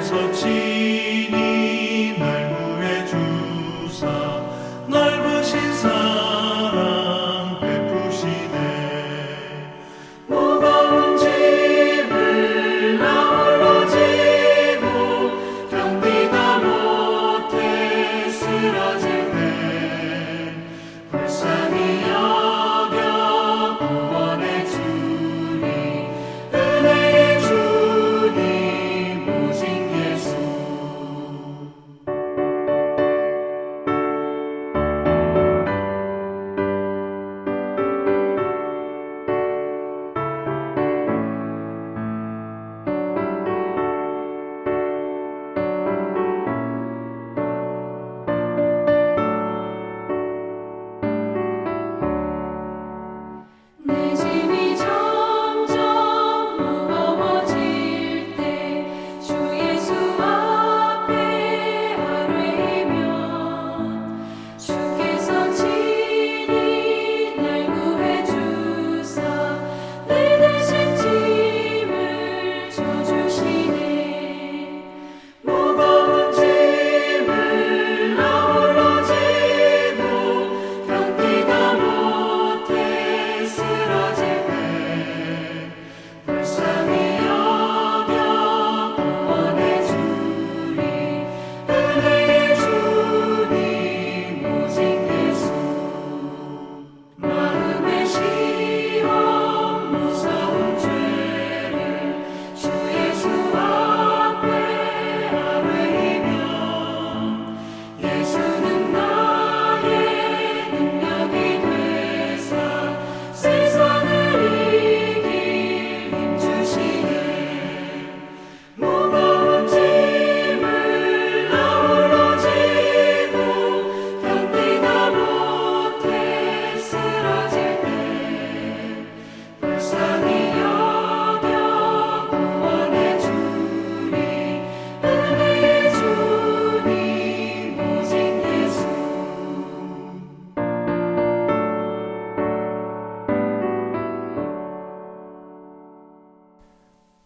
주께서 친히 날 구해 주사 넓으신 사랑 베푸시네. 무거운 짐을 나 홀로 지고 견디다 못해 쓰러질 때 불쌍히 여겨 구원해 주니 은혜의 주님 오직 예수. 내 짐이 점점 무거워질 때 주 예수 앞에 아뢰면 주께서 친히 날 구해 주사 내 대신 짐을 져주시네. 무거운 짐을 나 홀로 지고 견디다 못해 쓰러질 때 불쌍히 여겨 구원해 주니 은혜의 주님 오직 예수. 마음의 시험 무서운 죄를 주 예수 앞에 아뢰면 예수는 나의 능력이 되사 세상을 이길 힘 주시네. 무거운 짐을 나 홀로 지고 견디다 못해 쓰러질 때 불쌍히 여겨 구원해 주니 은혜의 주님 오직 예수.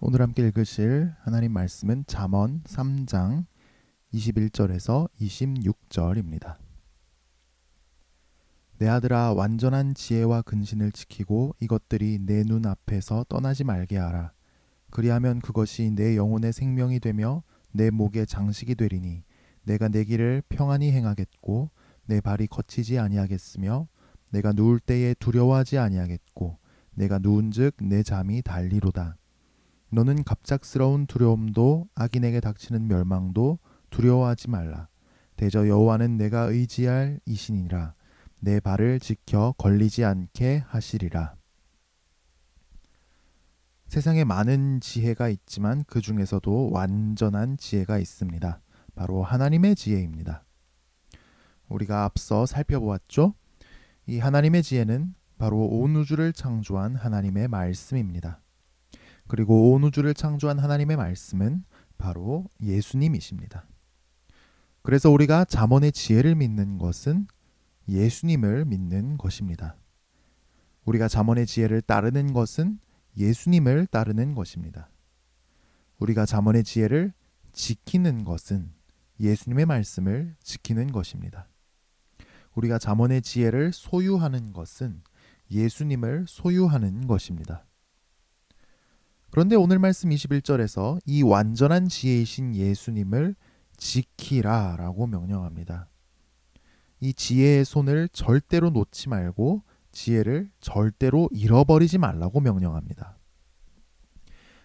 오늘 함께 읽으실 하나님 말씀은 잠언 3장 21절에서 26절입니다. 내 아들아, 완전한 지혜와 근신을 지키고 이것들이 내 눈 앞에서 떠나지 말게 하라. 그리하면 그것이 내 영혼의 생명이 되며 내 목의 장식이 되리니 내가 내 길을 평안히 행하겠고 내 발이 거치지 아니하겠으며 내가 누울 때에 두려워하지 아니하겠고 내가 누운즉 내 잠이 달리로다. 너는 갑작스러운 두려움도 악인에게 닥치는 멸망도 두려워하지 말라. 대저 여호와는 내가 의지할 이신이라. 내 발을 지켜 걸리지 않게 하시리라. 세상에 많은 지혜가 있지만 그 중에서도 완전한 지혜가 있습니다. 바로 하나님의 지혜입니다. 우리가 앞서 살펴보았죠? 이 하나님의 지혜는 바로 온 우주를 창조한 하나님의 말씀입니다. 그리고 온 우주를 창조한 하나님의 말씀은 바로 예수님이십니다. 그래서 우리가 잠언의 지혜를 믿는 것은 예수님을 믿는 것입니다. 우리가 잠언의 지혜를 따르는 것은 예수님을 따르는 것입니다. 우리가 잠언의 지혜를 지키는 것은 예수님의 말씀을 지키는 것입니다. 우리가 잠언의 지혜를 소유하는 것은 예수님을 소유하는 것입니다. 그런데 오늘 말씀 21절에서 이 완전한 지혜이신 예수님을 지키라 라고 명령합니다. 이 지혜의 손을 절대로 놓지 말고 지혜를 절대로 잃어버리지 말라고 명령합니다.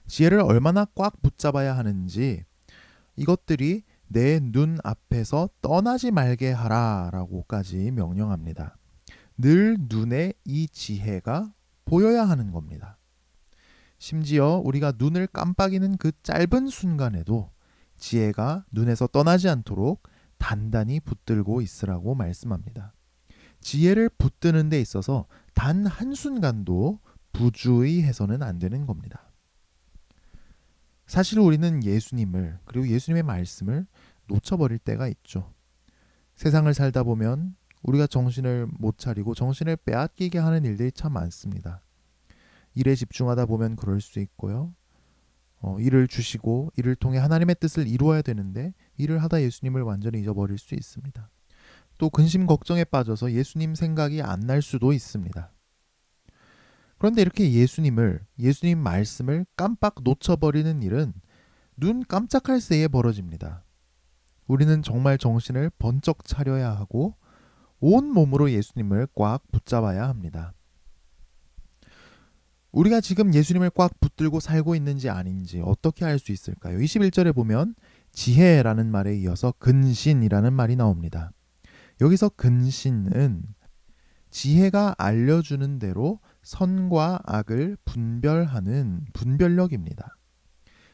지혜를 얼마나 꽉 붙잡아야 하는지, 이것들이 내 눈 앞에서 떠나지 말게 하라 라고까지 명령합니다. 늘 눈에 이 지혜가 보여야 하는 겁니다. 심지어 우리가 눈을 깜빡이는 그 짧은 순간에도 지혜가 눈에서 떠나지 않도록 단단히 붙들고 있으라고 말씀합니다. 지혜를 붙드는 데 있어서 단 한순간도 부주의 해서는 안 되는 겁니다. 사실 우리는 예수님을, 그리고 예수님의 말씀을 놓쳐버릴 때가 있죠. 세상을 살다 보면 우리가 정신을 못 차리고 정신을 빼앗기게 하는 일들이 참 많습니다. 일에 집중하다 보면 그럴 수 있고요. 일을 주시고 이를 통해 하나님의 뜻을 이루어야 되는데 일을 하다 예수님을 완전히 잊어버릴 수 있습니다. 또 근심 걱정에 빠져서 예수님 생각이 안 날 수도 있습니다. 그런데 이렇게 예수님 말씀을 깜빡 놓쳐버리는 일은 눈 깜짝할 새에 벌어집니다. 우리는 정말 정신을 번쩍 차려야 하고 온 몸으로 예수님을 꽉 붙잡아야 합니다. 우리가 지금 예수님을 꽉 붙들고 살고 있는지 아닌지 어떻게 알 수 있을까요? 21절에 보면 지혜라는 말에 이어서 근신이라는 말이 나옵니다. 여기서 근신은 지혜가 알려주는 대로 선과 악을 분별하는 분별력입니다.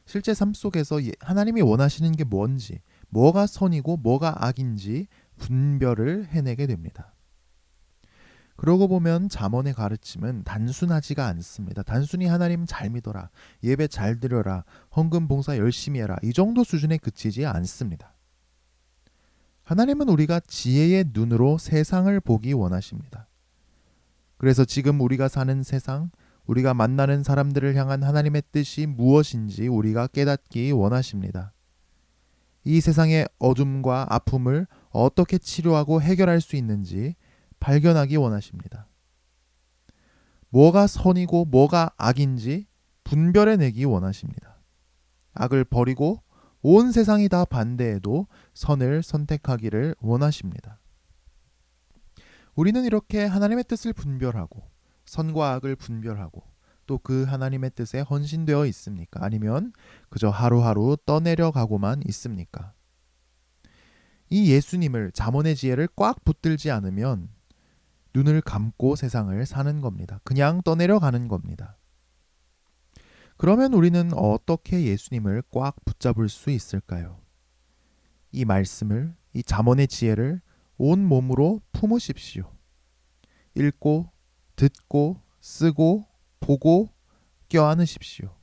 실제 삶 속에서 하나님이 원하시는 게 뭔지, 뭐가 선이고 뭐가 악인지 분별을 해내게 됩니다. 그러고 보면 잠언의 가르침은 단순하지가 않습니다. 단순히 하나님 잘 믿어라, 예배 잘 드려라, 헌금 봉사 열심히 해라, 이 정도 수준에 그치지 않습니다. 하나님은 우리가 지혜의 눈으로 세상을 보기 원하십니다. 그래서 지금 우리가 사는 세상, 우리가 만나는 사람들을 향한 하나님의 뜻이 무엇인지 우리가 깨닫기 원하십니다. 이 세상의 어둠과 아픔을 어떻게 치료하고 해결할 수 있는지 발견하기 원하십니다. 뭐가 선이고 뭐가 악인지 분별해내기 원하십니다. 악을 버리고 온 세상이 다 반대해도 선을 선택하기를 원하십니다. 우리는 이렇게 하나님의 뜻을 분별하고 선과 악을 분별하고 또 그 하나님의 뜻에 헌신되어 있습니까? 아니면 그저 하루하루 떠내려가고만 있습니까? 이 예수님을, 잠언의 지혜를 꽉 붙들지 않으면 눈을 감고 세상을 사는 겁니다. 그냥 떠내려가는 겁니다. 그러면 우리는 어떻게 예수님을 꽉 붙잡을 수 있을까요? 이 말씀을, 이 잠언의 지혜를 온 몸으로 품으십시오. 읽고, 듣고, 쓰고, 보고, 껴안으십시오.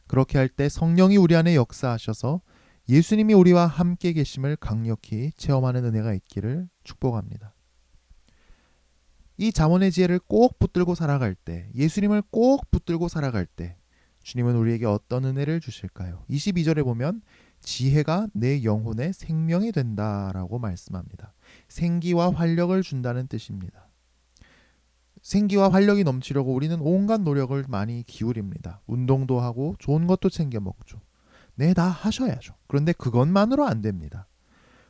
그렇게 할 때 성령이 우리 안에 역사하셔서 예수님이 우리와 함께 계심을 강력히 체험하는 은혜가 있기를 축복합니다. 이 잠언의 지혜를 꼭 붙들고 살아갈 때, 예수님을 꼭 붙들고 살아갈 때 주님은 우리에게 어떤 은혜를 주실까요? 22절에 보면 지혜가 내 영혼의 생명이 된다라고 말씀합니다. 생기와 활력을 준다는 뜻입니다. 생기와 활력이 넘치려고 우리는 온갖 노력을 많이 기울입니다. 운동도 하고 좋은 것도 챙겨 먹죠. 네, 다 하셔야죠. 그런데 그것만으로 안 됩니다.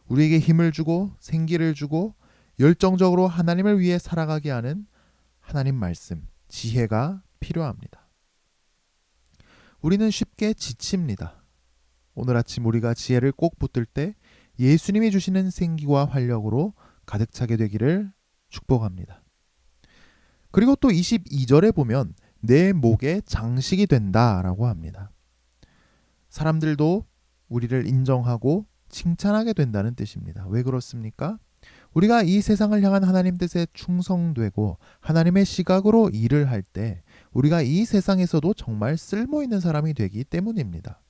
우리에게 힘을 주고 생기를 주고 열정적으로 하나님을 위해 살아가게 하는 하나님 말씀, 지혜가 필요합니다. 우리는 쉽게 지칩니다. 오늘 아침 우리가 지혜를 꼭 붙들 때 예수님이 주시는 생기와 활력으로 가득 차게 되기를 축복합니다. 그리고 또 22절에 보면 내 목에 장식이 된다라고 합니다. 사람들도 우리를 인정하고 칭찬하게 된다는 뜻입니다. 왜 그렇습니까? 우리가 이 세상을 향한 하나님 뜻에 충성되고 하나님의 시각으로 일을 할 때 우리가 이 세상에서도 정말 쓸모있는 사람이 되기 때문입니다.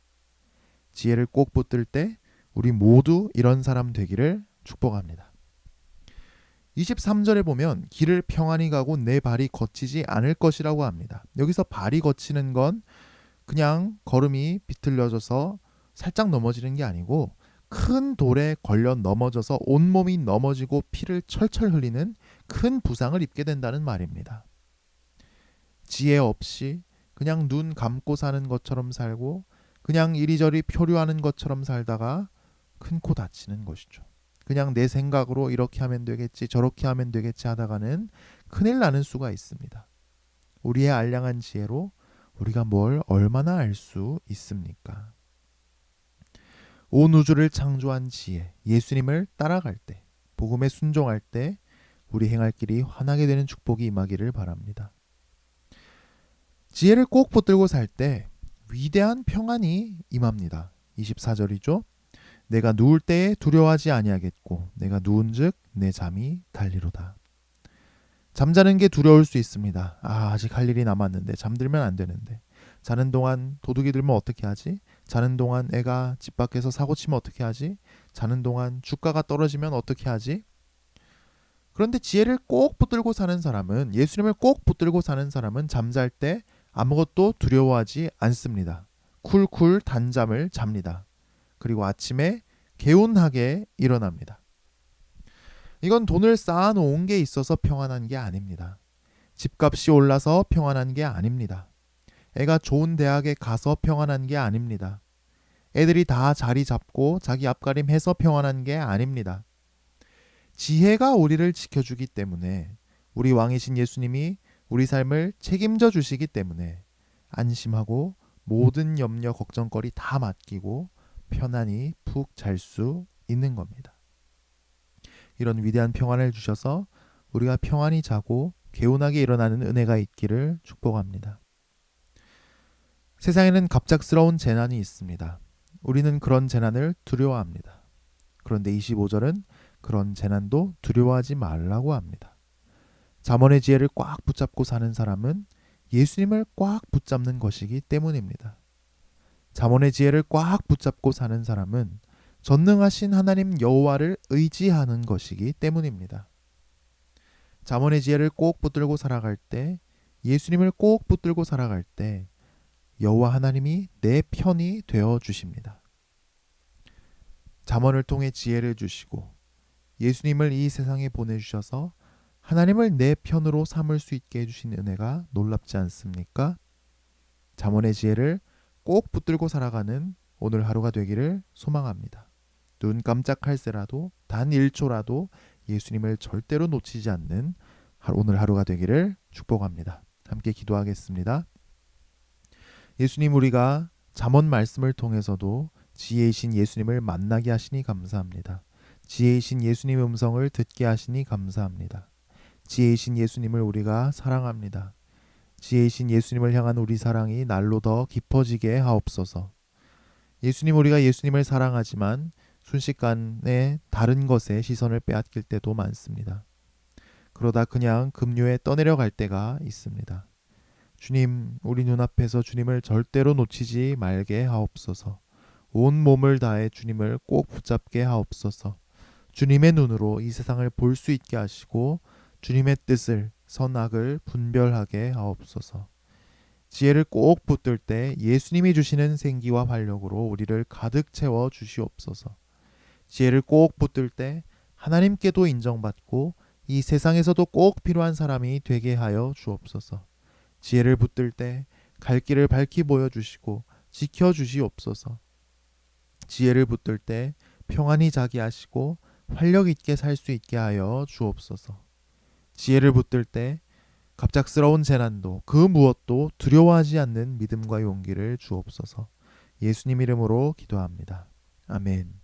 지혜를 꼭 붙들 때 우리 모두 이런 사람 되기를 축복합니다. 23절에 보면 길을 평안히 가고 내 발이 거치지 않을 것이라고 합니다. 여기서 발이 거치는 건 그냥 걸음이 비틀려져서 살짝 넘어지는 게 아니고 큰 돌에 걸려 넘어져서 온몸이 넘어지고 피를 철철 흘리는 큰 부상을 입게 된다는 말입니다. 지혜 없이 그냥 눈 감고 사는 것처럼 살고 그냥 이리저리 표류하는 것처럼 살다가 큰 코 다치는 것이죠. 그냥 내 생각으로 이렇게 하면 되겠지 저렇게 하면 되겠지 하다가는 큰일 나는 수가 있습니다. 우리의 알량한 지혜로 우리가 뭘 얼마나 알 수 있습니까? 온 우주를 창조한 지혜, 예수님을 따라갈 때, 복음에 순종할 때 우리 행할 길이 환하게 되는 축복이 임하기를 바랍니다. 지혜를 꼭 붙들고 살 때 위대한 평안이 임합니다. 24절이죠. 내가 누울 때에 두려워하지 아니하겠고 내가 누운즉 내 잠이 달리로다. 잠자는 게 두려울 수 있습니다. 아직 할 일이 남았는데 잠들면 안 되는데 자는 동안 도둑이 들면 어떻게 하지? 자는 동안 애가 집 밖에서 사고 치면 어떻게 하지? 자는 동안 주가가 떨어지면 어떻게 하지? 그런데 지혜를 꼭 붙들고 사는 사람은, 예수님을 꼭 붙들고 사는 사람은 잠잘 때 아무것도 두려워하지 않습니다. 쿨쿨 단잠을 잡니다. 그리고 아침에 개운하게 일어납니다. 이건 돈을 쌓아놓은 게 있어서 평안한 게 아닙니다. 집값이 올라서 평안한 게 아닙니다. 애가 좋은 대학에 가서 평안한 게 아닙니다. 애들이 다 자리 잡고 자기 앞가림 해서 평안한 게 아닙니다. 지혜가 우리를 지켜주기 때문에, 우리 왕이신 예수님이 우리 삶을 책임져 주시기 때문에 안심하고 모든 염려 걱정거리 다 맡기고 편안히 푹 잘 수 있는 겁니다. 이런 위대한 평안을 주셔서 우리가 평안히 자고 개운하게 일어나는 은혜가 있기를 축복합니다. 세상에는 갑작스러운 재난이 있습니다. 우리는 그런 재난을 두려워합니다. 그런데 25절은 그런 재난도 두려워하지 말라고 합니다. 잠언의 지혜를 꽉 붙잡고 사는 사람은 예수님을 꽉 붙잡는 것이기 때문입니다. 잠언의 지혜를 꽉 붙잡고 사는 사람은 전능하신 하나님 여호와를 의지하는 것이기 때문입니다. 잠언의 지혜를 꼭 붙들고 살아갈 때, 예수님을 꼭 붙들고 살아갈 때 여호와 하나님이 내 편이 되어 주십니다. 잠언을 통해 지혜를 주시고 예수님을 이 세상에 보내주셔서 하나님을 내 편으로 삼을 수 있게 해주신 은혜가 놀랍지 않습니까? 잠언의 지혜를 꼭 붙들고 살아가는 오늘 하루가 되기를 소망합니다. 눈 깜짝할 새라도 단 1초라도 예수님을 절대로 놓치지 않는 오늘 하루가 되기를 축복합니다. 함께 기도하겠습니다. 예수님, 우리가 잠언 말씀을 통해서도 지혜이신 예수님을 만나게 하시니 감사합니다. 지혜이신 예수님의 음성을 듣게 하시니 감사합니다. 지혜이신 예수님을 우리가 사랑합니다. 지혜이신 예수님을 향한 우리 사랑이 날로 더 깊어지게 하옵소서. 예수님, 우리가 예수님을 사랑하지만 순식간에 다른 것에 시선을 빼앗길 때도 많습니다. 그러다 그냥 급류에 떠내려갈 때가 있습니다. 주님, 우리 눈앞에서 주님을 절대로 놓치지 말게 하옵소서. 온 몸을 다해 주님을 꼭 붙잡게 하옵소서. 주님의 눈으로 이 세상을 볼 수 있게 하시고 주님의 뜻을, 선악을 분별하게 하옵소서. 지혜를 꼭 붙들 때 예수님이 주시는 생기와 활력으로 우리를 가득 채워 주시옵소서. 지혜를 꼭 붙들 때 하나님께도 인정받고 이 세상에서도 꼭 필요한 사람이 되게 하여 주옵소서. 지혜를 붙들 때 갈 길을 밝히 보여주시고 지켜주시옵소서. 지혜를 붙들 때 평안히 자게 하시고 활력 있게 살 수 있게 하여 주옵소서. 지혜를 붙들 때 갑작스러운 재난도 그 무엇도 두려워하지 않는 믿음과 용기를 주옵소서. 예수님 이름으로 기도합니다. 아멘.